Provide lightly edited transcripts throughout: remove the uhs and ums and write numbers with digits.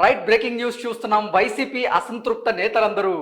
Right breaking news చూస్తున్నాం. వైసీపీ అసంతృప్త నేతలందరూ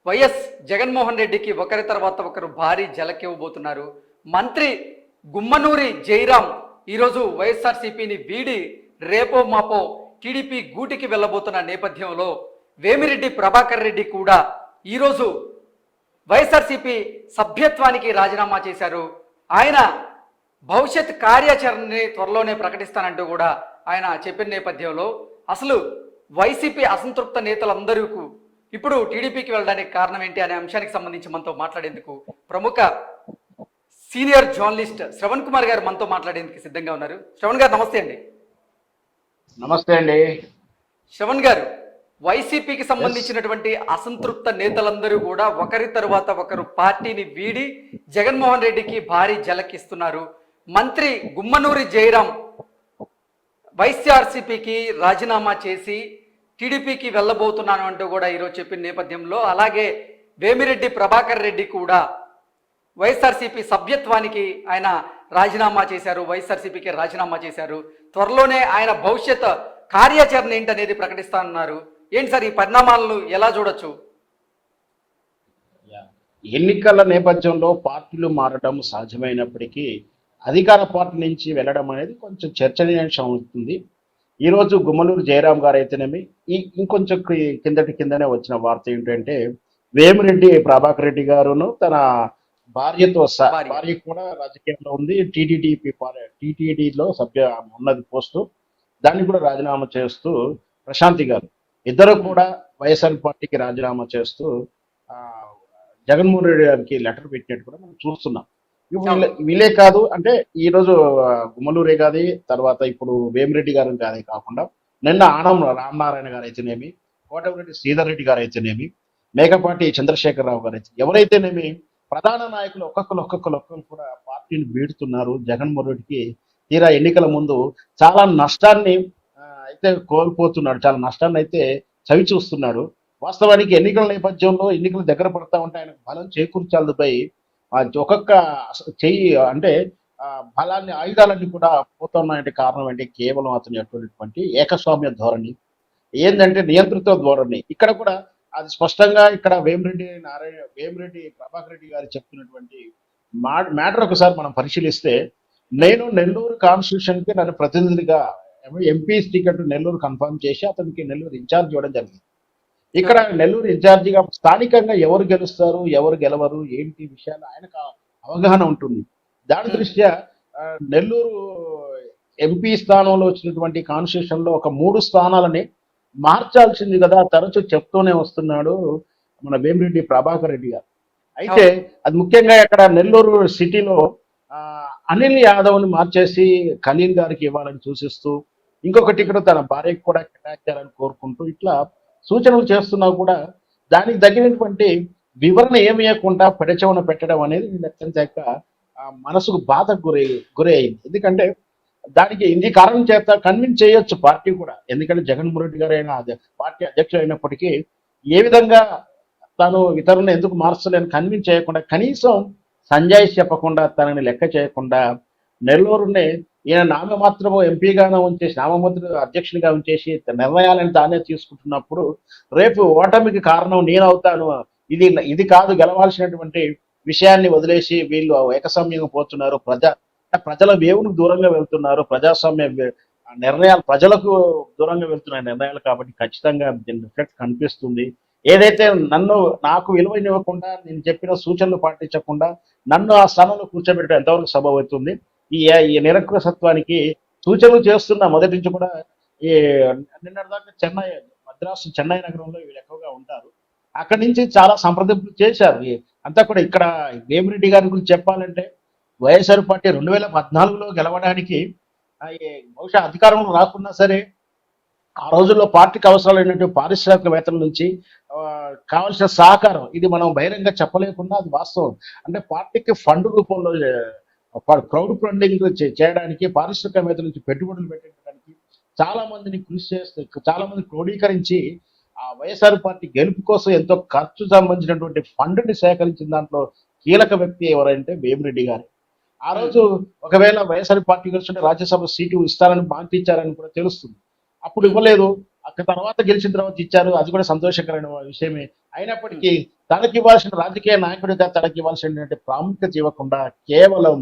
వైఎస్ జగన్మోహన్ రెడ్డికి ఒకరి తర్వాత ఒకరు భారీ జలకివ్వబోతున్నారు. మంత్రి గుమ్మనూరి జయరాం ఈరోజు వైఎస్ఆర్సీపీని వీడి రేపో మాపో టీడీపీ గూటికి వెళ్ళబోతున్న నేపథ్యంలో వేమిరెడ్డి ప్రభాకర్ రెడ్డి కూడా ఈరోజు వైఎస్ఆర్సీపీ సభ్యత్వానికి రాజీనామా చేశారు. ఆయన భవిష్యత్ కార్యాచరణని త్వరలోనే ప్రకటిస్తానంటూ కూడా ఆయన చెప్పిన నేపథ్యంలో అసలు వైసీపీ అసంతృప్త నేతలందరూ ఇప్పుడు టీడీపీకి వెళ్ళడానికి కారణం ఏంటి అనే అంశానికి సంబంధించి మనతో మాట్లాడేందుకు ప్రముఖ సీనియర్ జర్నలిస్ట్ శ్రవణ్ కుమార్ గారు మనతో మాట్లాడేందుకు సిద్ధంగా ఉన్నారు. శ్రవణ్ గారు నమస్తే అండి. నమస్తే అండి. శ్రవణ్ గారు, వైసీపీకి సంబంధించినటువంటి అసంతృప్త నేతలందరూ కూడా ఒకరి తరువాత ఒకరు పార్టీని వీడి జగన్మోహన్ రెడ్డికి భారీ జలకిస్తున్నారు. మంత్రి గుమ్మనూరి జయరాం వైఎస్ఆర్సీపీకి రాజీనామా చేసి టీడీపీకి వెళ్ళబోతున్నాను అంటూ కూడా ఈరోజు చెప్పిన నేపథ్యంలో, అలాగే వేమిరెడ్డి ప్రభాకర్ రెడ్డి కూడా వైఎస్ఆర్సీపీ సభ్యత్వానికి ఆయన రాజీనామా చేశారు, వైఎస్ఆర్సీపీకి రాజీనామా చేశారు. త్వరలోనే ఆయన భవిష్యత్ కార్యాచరణ ఏంటనేది ప్రకటిస్తానన్నారు. ఏంటి సార్ ఈ పరిణామాలను ఎలా చూడొచ్చు? ఎన్నికల నేపథ్యంలో పార్టీలు మారడం సహజమైనప్పటికీ అధికార పార్టీ నుంచి వెళ్ళడం అనేది కొంచెం చర్చనీయాంశం అవుతుంది. ఈరోజు గుమ్మనూరు జయరాం గారు అయితేనేమి, ఇంకొంచెం కిందనే వచ్చిన వార్త ఏంటంటే వేమిరెడ్డి ప్రభాకర్ రెడ్డి గారును తన భార్యతో భార్య కూడా రాజకీయంలో ఉంది, టీటీడీలో సభ్య ఉన్నది పోస్టు, దాన్ని కూడా రాజీనామా చేస్తూ ప్రశాంతి గారు ఇద్దరు కూడా వైఎస్ఆర్ పార్టీకి రాజీనామా చేస్తూ జగన్మోహన్ రెడ్డి గారికి లెటర్ పెట్టినట్టు కూడా మనం చూస్తున్నాం. వీళ్ళే కాదు, అంటే ఈరోజు గుమ్మలూరే కాదు, తర్వాత ఇప్పుడు వేమిరెడ్డి గారు కాదే కాకుండా నిన్న ఆనం రామనారాయణ గారు అయితేనేమి, కోటమిరెడ్డి శ్రీధర్ రెడ్డి గారు అయితేనేమి, మేకపాటి చంద్రశేఖరరావు గారు అయితే ఎవరైతేనేమి ప్రధాన నాయకులు ఒక్కొక్కరు కూడా పార్టీని వీడుతున్నారు. జగన్మోహన్ రెడ్డికి తీరా ఎన్నికల ముందు చాలా నష్టాన్ని అయితే కోల్పోతున్నాడు, చాలా నష్టాన్ని అయితే చవి చూస్తున్నాడు. వాస్తవానికి ఎన్నికల నేపథ్యంలో ఎన్నికలు దగ్గర పడతా ఉంటే ఆయనకు బలం చేకూర్చాలపై ఒక్కొక్క చెయ్యి అంటే బలాన్ని ఆయుధాలన్నీ కూడా పోతున్నాయంటే కారణం అంటే కేవలం అతని అటువంటి ఏకస్వామ్య ధోరణి, ఏంటంటే నియంత్రిత ధోరణి. ఇక్కడ కూడా అది స్పష్టంగా ఇక్కడ వేమిరెడ్డి ప్రభాకర్ రెడ్డి గారు చెప్తున్నటువంటి మ్యాటర్ ఒకసారి మనం పరిశీలిస్తే, నేను నెల్లూరు కాన్స్టిట్యూషన్ కి నన్ను ప్రతినిధిగా ఎంపీ టికెట్ నెల్లూరు కన్ఫర్మ్ చేసి అతనికి నెల్లూరు ఇన్ఛార్జ్ ఇవ్వడం జరిగింది. ఇక్కడ నెల్లూరు ఇన్ఛార్జిగా స్థానికంగా ఎవరు గెలుస్తారు ఎవరు గెలవరు ఏంటి విషయాలు ఆయనకు అవగాహన ఉంటుంది. దాని దృష్ట్యా నెల్లూరు ఎంపీ స్థానంలో వచ్చినటువంటి కాన్స్టిట్యూషన్ లో ఒక 3 స్థానాలని మార్చాల్సింది కదా తరచూ చెప్తూనే వస్తున్నాడు మన వేమిరెడ్డి ప్రభాకర్ రెడ్డి గారు. అయితే అది ముఖ్యంగా ఇక్కడ నెల్లూరు సిటీలో అనిల్ యాదవ్ని మార్చేసి ఖలీల్ గారికి ఇవ్వాలని సూచిస్తూ, ఇంకొక టికెట్ తన భార్యకు కూడా కేటాయించాలని కోరుకుంటూ ఇట్లా సూచనలు చేస్తున్నా కూడా దానికి తగినటువంటి వివరణ ఏమియకుండా పెడచెవున పెట్టడం అనేది అత్యంత మనసుకు బాధకు గురి అయింది. ఎందుకంటే దానికి ఇది కారణం చేత కన్విన్స్ చేయొచ్చు పార్టీ కూడా, ఎందుకంటే జగన్మోహన్ రెడ్డి గారు అయినా పార్టీ అధ్యక్షుడు అయినప్పటికీ ఏ విధంగా తాను ఇతరులను ఎందుకు మార్చలేని కన్విన్స్ చేయకుండా, కనీసం సంజయ్ చెప్పకుండా తనని లెక్క చేయకుండా నెల్లూరునే ఈయన నామమాత్రము ఎంపీగానే ఉంచేసి నామమాత్ర అధ్యక్షునిగా ఉంచేసి నిర్ణయాలను తానే తీసుకుంటున్నప్పుడు రేపు ఓటమికి కారణం నేనవుతాను, ఇది కాదు గెలవాల్సినటువంటి విషయాన్ని వదిలేసి వీళ్ళు ఏకస్వామ్యంగా పోతున్నారు, ప్రజల వేవునికి దూరంగా వెళ్తున్నారు, ప్రజాస్వామ్య నిర్ణయాలు ప్రజలకు దూరంగా వెళ్తున్న నిర్ణయాలు. కాబట్టి ఖచ్చితంగా దీని రిఫ్లెక్ట్ కనిపిస్తుంది. ఏదైతే నాకు విలువనివ్వకుండా నేను చెప్పిన సూచనలు పాటించకుండా నన్ను ఆ స్థానంలో కూర్చోబెట్టడం ఎంతవరకు సబబు అవుతుంది? ఈ నిరంకుశత్వానికి సూచనలు చేస్తున్న మొదటి నుంచి కూడా ఈ నిన్నటిదాకా మద్రాసు చెన్నై నగరంలో వీళ్ళు ఎక్కువగా ఉంటారు. అక్కడి నుంచి చాలా సంప్రదింపులు చేశారు. అంతా కూడా ఇక్కడ వేమిరెడ్డి గారి గురించి చెప్పాలంటే వైఎస్ఆర్ పార్టీ 2014లో గెలవడానికి బహుశా అధికారంలో రాకున్నా సరే ఆ రోజుల్లో పార్టీకి అవసరాలైనటువంటి పారిశ్రామికవేత్తల నుంచి కావాల్సిన సహకారం, ఇది మనం బహిరంగ చెప్పలేకుండా అది వాస్తవం. అంటే పార్టీకి ఫండ్ రూపంలో క్రౌడ్ ఫండింగ్ చేయడానికి, పారిశ్రామికవేత్తల నుంచి పెట్టుబడులు పెట్టడానికి చాలా మందిని కృషి చేస్తే చాలా మంది క్రోడీకరించి ఆ వైఎస్ఆర్ పార్టీ గెలుపు కోసం ఎంతో ఖర్చు సంబంధించినటువంటి ఫండ్ని సేకరించిన దాంట్లో కీలక వ్యక్తి ఎవరంటే వేమిరెడ్డి గారు. ఆ రోజు ఒకవేళ వైఎస్ఆర్ పార్టీ కలిసి రాజ్యసభ సీటు ఇస్తారని మాట ఇచ్చారని కూడా తెలుస్తుంది. అప్పుడు ఇవ్వలేదు. అక్కడ తర్వాత గెలిచిన తర్వాత ఇచ్చారు, అది కూడా సంతోషకరమైన విషయమే. అయినప్పటికీ తనకి ఇవ్వాల్సిన రాజకీయ నాయకుడిగా తనకి ఇవ్వాల్సినటువంటి ప్రాముఖ్యత ఇవ్వకుండా కేవలం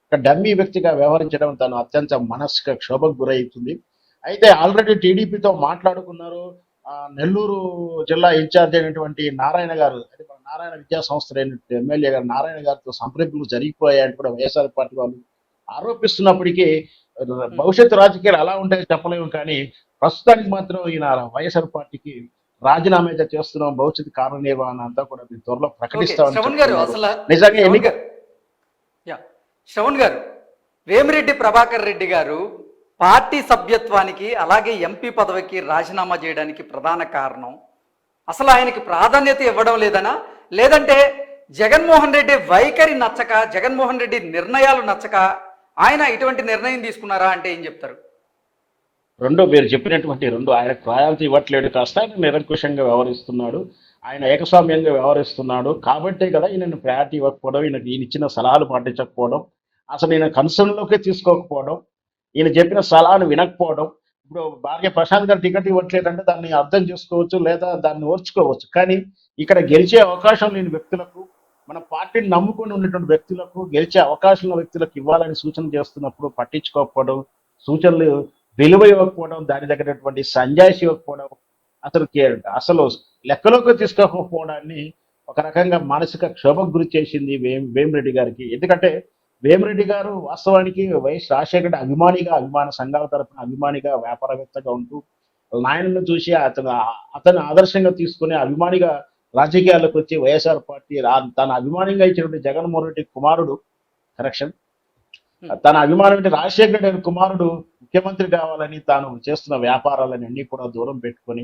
ఒక డమ్మీ వ్యక్తిగా వ్యవహరించడం తను అత్యంత మానసిక క్షోభకు గురవుతుంది. అయితే ఆల్రెడీ టీడీపీతో మాట్లాడుకున్నారు. నెల్లూరు జిల్లా ఇన్ఛార్జ్ అయినటువంటి నారాయణ గారు, అంటే మన నారాయణ విద్యా సంస్థ ఎమ్మెల్యే గారు నారాయణ గారితో సంప్రదింపులు జరిగిపోయాయని కూడా వైఎస్ఆర్ పార్టీ వాళ్ళు ఆరోపిస్తున్నప్పటికీ భవిష్యత్తు రాజకీయాలు అలా ఉంటాయో చెప్పలేము, కానీ ప్రస్తుతానికి మాత్రం ఈయన వైఎస్ఆర్ పార్టీకి రాజీనామా అయితే చేస్తున్నాం, భవిష్యత్తు కార్యనిర్వహణ అంతా కూడా మీరు త్వరలో ఓకే ప్రకటిస్తామని శ్రవణ్ గారు చెప్తున్నారు. అసలు నిజంగా శ్రవణ్ ఎన్నిక గారు యా శ్రవణ్ గారు వేమిరెడ్డి ప్రభాకర్ రెడ్డి గారు పార్టీ సభ్యత్వానికి అలాగే ఎంపీ పదవికి రాజీనామా చేయడానికి ప్రధాన కారణం అసలు ఆయనకి ప్రాధాన్యత ఇవ్వడం లేదనా, లేదంటే జగన్మోహన్ రెడ్డి వైఖరి నచ్చక, జగన్మోహన్ రెడ్డి నిర్ణయాలు నచ్చక ఆయన ఇటువంటి నిర్ణయం తీసుకున్నారా అంటే ఏం చెప్తారు? రెండు మీరు చెప్పినటువంటి రెండు, ఆయనకు ప్రాధాన్యత ఇవ్వట్లేడు, కాస్త ఆయన నిరంకుశంగా వ్యవహరిస్తున్నాడు, ఆయన ఏకస్వామ్యంగా వ్యవహరిస్తున్నాడు. కాబట్టే కదా ఈయన ప్రయారిటీ ఇవ్వకపోవడం, ఈయన ఇచ్చిన సలహాలు పాటించకపోవడం, అసలు ఈయన కన్సర్న్లోకే తీసుకోకపోవడం, ఈయన చెప్పిన సలహాను వినకపోవడం. ఇప్పుడు భార్య ప్రశాంత్ గారు టికెట్ ఇవ్వట్లేదంటే దాన్ని అర్థం చేసుకోవచ్చు, లేదా దాన్ని ఓర్చుకోవచ్చు. కానీ ఇక్కడ గెలిచే అవకాశం లేని వ్యక్తులకు, మన పార్టీని నమ్ముకొని ఉన్నటువంటి వ్యక్తులకు, గెలిచే అవకాశం ఉన్న వ్యక్తులకు ఇవ్వాలని సూచన చేస్తున్నప్పుడు పట్టించుకోకపోవడం, సూచనలు విలువ ఇవ్వకపోవడం, దాని దగ్గరటువంటి సంజాయిషి ఇవ్వకపోవడం, అసలు లెక్కలోకి తీసుకోకపోవడాన్ని ఒక రకంగా మానసిక క్షోభకు గురి చేసింది వేమిరెడ్డి గారికి. ఎందుకంటే వేమిరెడ్డి గారు వాస్తవానికి వైఎస్ రాజశేఖర అభిమాన సంఘాల తరపున అభిమానిగా, వ్యాపారవేత్తగా ఉంటూ నాయనను చూసి అతను ఆదర్శంగా తీసుకుని అభిమానిగా రాజకీయాల్లోకి వచ్చి వైఎస్ఆర్ పార్టీ తన అభిమానంగా ఇచ్చినటువంటి జగన్మోహన్ రెడ్డి కుమారుడు, కరెక్షన్, తన అభిమానం రాజశేఖర రెడ్డి కుమారుడు ముఖ్యమంత్రి కావాలని తాను చేస్తున్న వ్యాపారాలని అన్ని కూడా దూరం పెట్టుకొని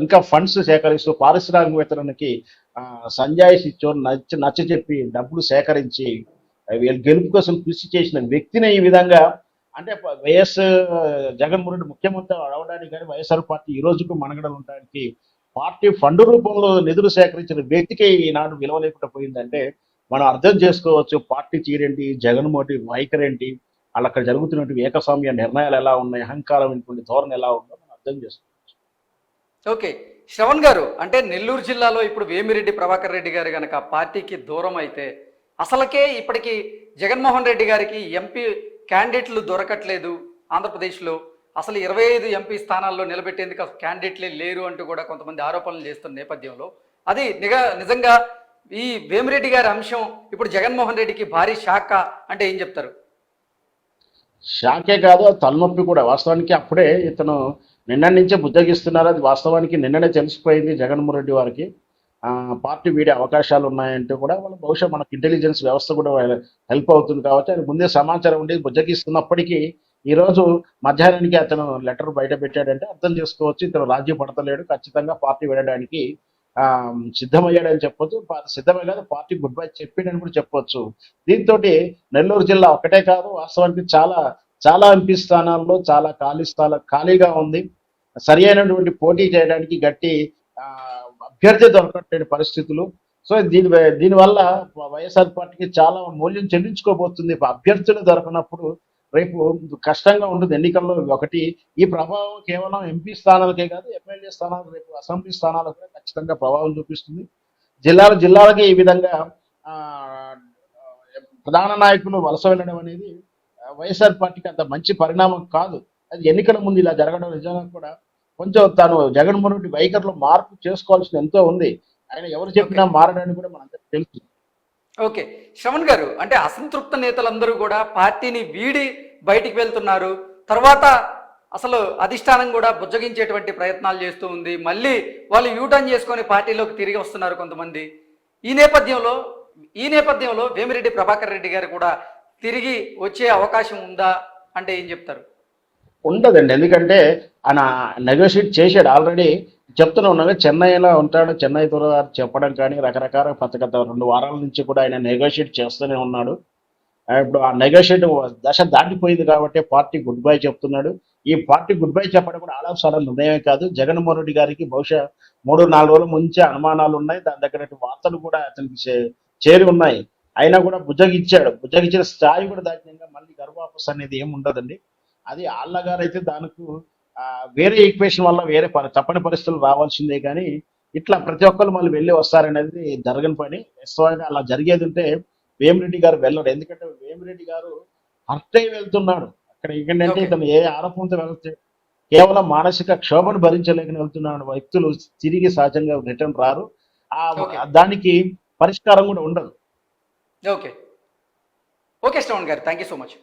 ఇంకా ఫండ్స్ సేకరిస్తూ పారిశ్రామికవేత్తలకి సంజాయిషి ఇచ్చో నచ్చ చెప్పి డబ్బులు సేకరించి వీళ్ళ గెలుపు కోసం కృషి చేసిన వ్యక్తిని ఈ విధంగా, అంటే వైఎస్ జగన్మోహన్ రెడ్డి ముఖ్యమంత్రి అవడానికి కానీ వైఎస్ఆర్ పార్టీ ఈ రోజుకు మనుగడలు ఉండడానికి పార్టీ ఫండ్ రూపంలో నిధులు సేకరించిన వ్యక్తికి ఈనాడు విలువ లేకుండా పోయిందంటే మనం అర్థం చేసుకోవచ్చు పార్టీ చీరేంటి, జగన్మోహన్ రెడ్డి వైఖరేంటి, వాళ్ళు అక్కడ జరుగుతున్నటువంటి ఏకస్వామ్య నిర్ణయాలు ఎలా ఉన్నాయి, అహంకారమైనటువంటి ధోరణి ఎలా ఉందో మనం అర్థం చేసుకోవచ్చు. ఓకే శ్రవణ్ గారు, అంటే నెల్లూరు జిల్లాలో ఇప్పుడు వేమిరెడ్డి ప్రభాకర్ రెడ్డి గారు కనుక పార్టీకి దూరం అయితే అసలుకే ఇప్పటికీ జగన్మోహన్ రెడ్డి గారికి ఎంపీ క్యాండిడేట్లు దొరకట్లేదు ఆంధ్రప్రదేశ్లో, అసలు 25 ఎంపీ స్థానాల్లో నిలబెట్టేందుకు క్యాండిడేట్లే లేరు అంటూ కూడా కొంతమంది ఆరోపణలు చేస్తున్న నేపథ్యంలో అది నిజంగా ఈ వేమిరెడ్డి గారి అంశం ఇప్పుడు జగన్మోహన్ రెడ్డికి భారీ షాక్ అంటే ఏం చెప్తారు? షాకే కాదు, తలనొప్పి కూడా. వాస్తవానికి అప్పుడే ఇతను నిన్న నుంచే బుద్ధగిస్తున్నారు, అది వాస్తవానికి నిన్ననే తెలిసిపోయింది జగన్మోహన్ రెడ్డి వారికి పార్టీ వీడే అవకాశాలు ఉన్నాయంటూ కూడా. వాళ్ళు బహుశా మనకు ఇంటెలిజెన్స్ వ్యవస్థ కూడా హెల్ప్ అవుతుంది కాబట్టి ఆయన ముందే సమాచారం ఉండి బుజ్జగిస్తున్నప్పటికీ ఈరోజు మధ్యాహ్నానికి అతను లెటర్ బయట పెట్టాడంటే అర్థం చేసుకోవచ్చు ఇతను రాజీ పడతలేడు, ఖచ్చితంగా పార్టీ వెళ్ళడానికి సిద్ధమయ్యాడని చెప్పొచ్చు. సిద్ధమే కాదు, పార్టీ గుడ్ బై చెప్పిండని కూడా చెప్పొచ్చు. దీంతో నెల్లూరు జిల్లా ఒకటే కాదు, వాస్తవానికి చాలా చాలా ఎంపీ స్థానాల్లో చాలా ఖాళీగా ఉంది. సరి అయినటువంటి పోటీ చేయడానికి గట్టి అభ్యర్థి దొరకట్లేని పరిస్థితులు. సో దీనివల్ల వైఎస్ఆర్ పార్టీకి చాలా మూల్యం చెల్లించుకోబోతుంది. అభ్యర్థులు దొరకనప్పుడు రేపు కష్టంగా ఉంటుంది ఎన్నికల్లో. ఒకటి, ఈ ప్రభావం కేవలం ఎంపీ స్థానాలకే కాదు, ఎమ్మెల్యే స్థానాలు, రేపు అసెంబ్లీ స్థానాలకు కూడా ఖచ్చితంగా ప్రభావం చూపిస్తుంది. జిల్లాలకి ఈ విధంగా ప్రధాన నాయకులు వలస వెళ్ళడం అనేది వైఎస్ఆర్ పార్టీకి అంత మంచి పరిణామం కాదు. అది ఎన్నికల ముందు ఇలా జరగడం నిజంగా కూడా కొంచెం తాను జగన్మోహన్ రెడ్డి వైఖరిలో మార్పు చేసుకోవాల్సిన ఎంతో ఉంది. ఆయన ఎవరు చెప్పినా మారడానికి కూడా మనందరికీ తెలుసు. ఓకే శ్రవణ్ గారు, అంటే అసంతృప్త నేతలందరూ కూడా పార్టీని వీడి బయటికి వెళ్తున్నారు, తర్వాత అసలు అధిష్టానం కూడా బుజ్జగించేటువంటి ప్రయత్నాలు చేస్తూ ఉంది, మళ్ళీ వాళ్ళు యూటర్న్ చేసుకొని పార్టీలోకి తిరిగి వస్తున్నారు కొంతమంది. ఈ నేపథ్యంలో వేమిరెడ్డి ప్రభాకర్ రెడ్డి గారు కూడా తిరిగి వచ్చే అవకాశం ఉందా అంటే ఏం చెప్తారు? ఉండదండి, ఎందుకంటే ఆయన నెగోషియేట్ చేశాడు ఆల్రెడీ. చెప్తూనే ఉన్నాగా చెన్నైలో ఉంటాడు, చెన్నైతో చెప్పడం కానీ రకరకాల గత 2 వారాల నుంచి కూడా ఆయన నెగోషియేట్ చేస్తూనే ఉన్నాడు. ఇప్పుడు ఆ నెగోషియేట్ దశ దాటిపోయింది కాబట్టి పార్టీ గుడ్ బై చెప్తున్నాడు. ఈ పార్టీ గుడ్ బై చెప్పడం కూడా ఆలోచన నిర్ణయమే కాదు. జగన్మోహన్ రెడ్డి గారికి బహుశా 3-4 రోజుల ముంచే అనుమానాలు ఉన్నాయి, దాని దగ్గర వార్తలు కూడా అతనికి చేరి ఉన్నాయి. అయినా కూడా బుజ్జగించిన స్థాయి కూడా దాటినాక మళ్ళీ గర్వాపస్ అనేది ఏమి ఉండదండి. అది ఆళ్ళగారు అయితే దానికి వేరే ఈక్వేషన్ వల్ల వేరే తప్పని పరిస్థితులు రావాల్సిందే కానీ ఇట్లా ప్రతి ఒక్కరు మళ్ళీ వెళ్ళి వస్తారనేది జరగని పని. వాస్తవంగా అలా జరిగేది ఉంటే వేమిరెడ్డి గారు వెళ్ళడు. ఎందుకంటే వేమిరెడ్డి గారు హర్ట్ అయి వెళ్తున్నాడు. అక్కడ ఏంటంటే ఓకే. ఇతను ఏ ఆరోపణతో వెళ్తే కేవలం మానసిక క్షోభను భరించలేక వెళ్తున్న వ్యక్తులు తిరిగి సహజంగా రిటర్న్ రారు. ఓకే. దానికి పరిష్కారం కూడా ఉండదు. ఓకే. ఓకే శ్రవణ్ గారు, థ్యాంక్ యూ సో మచ్.